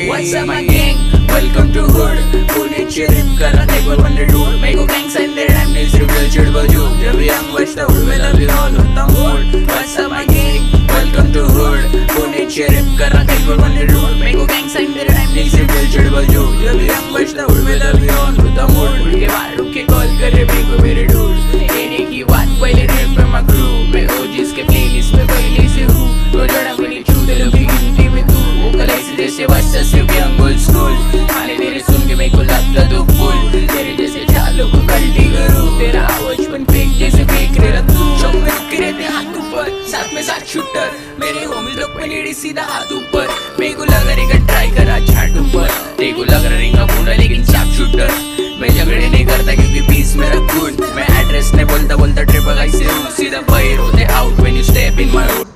What's up, my gang? Welcome to Hood. पुण्याची rib करा table wonder dude मेको गँग sign देर time needs reveal चिड बजू जब यंग बचता उडवेला भी ऑन होता mood What's up, my gang? Welcome to Hood. पुण्याची रिप करा टेबल वंडर डूड मेको गँग साइन देर टाइम नीड्स रिव्हिल चिड बजू जब यंग बचता उडवेला भी ऑन होता मूड उड़ के मारू के कॉल करे मेको मेरे डूड लेने की बात पहले रिप पे मकरू मैं ओजीस के प्लेलिस्ट में पहले से हूँ तो जड़ा मेरी छू दिलों की गिनती में तू वो कलेसी जैसे बच्चा सिर्फ यंग ओल्ड स्कूल खाने तेरे सुन के मेरे को लगता तो फुल तेरे जैसे चालों को गलती करूँ तेरा आवाज बन फेंक जैसे फेंक रहे तू चौक में रुके रहते हाथ ऊपर साथ में साथ शूटर मेरे होमी लोग में लेडी सीधा हाथ ऊपर मेरे को लग रहेगा ट्राई करा छाट ऊपर तेरे को लग रहेगा पूरा लेकिन चाप शूटर मैं झगड़े नहीं करता क्योंकि पीस मेरा गुड मैं एड्रेस नहीं बोलता बोलता ट्रिप ऐसे हूँ सीधा बाहर होते out when you step in my होड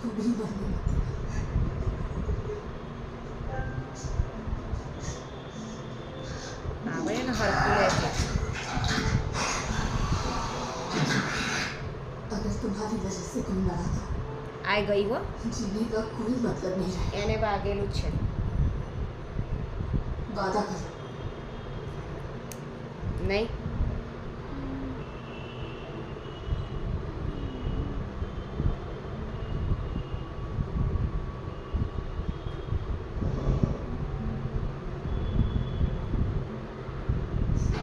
अगर तुम्हारी वजह से कोई मरा था આ ગઈ હો जीने का कोई मतलब नहीं रहा એને વાગેલું જ છે वादा करो નહીં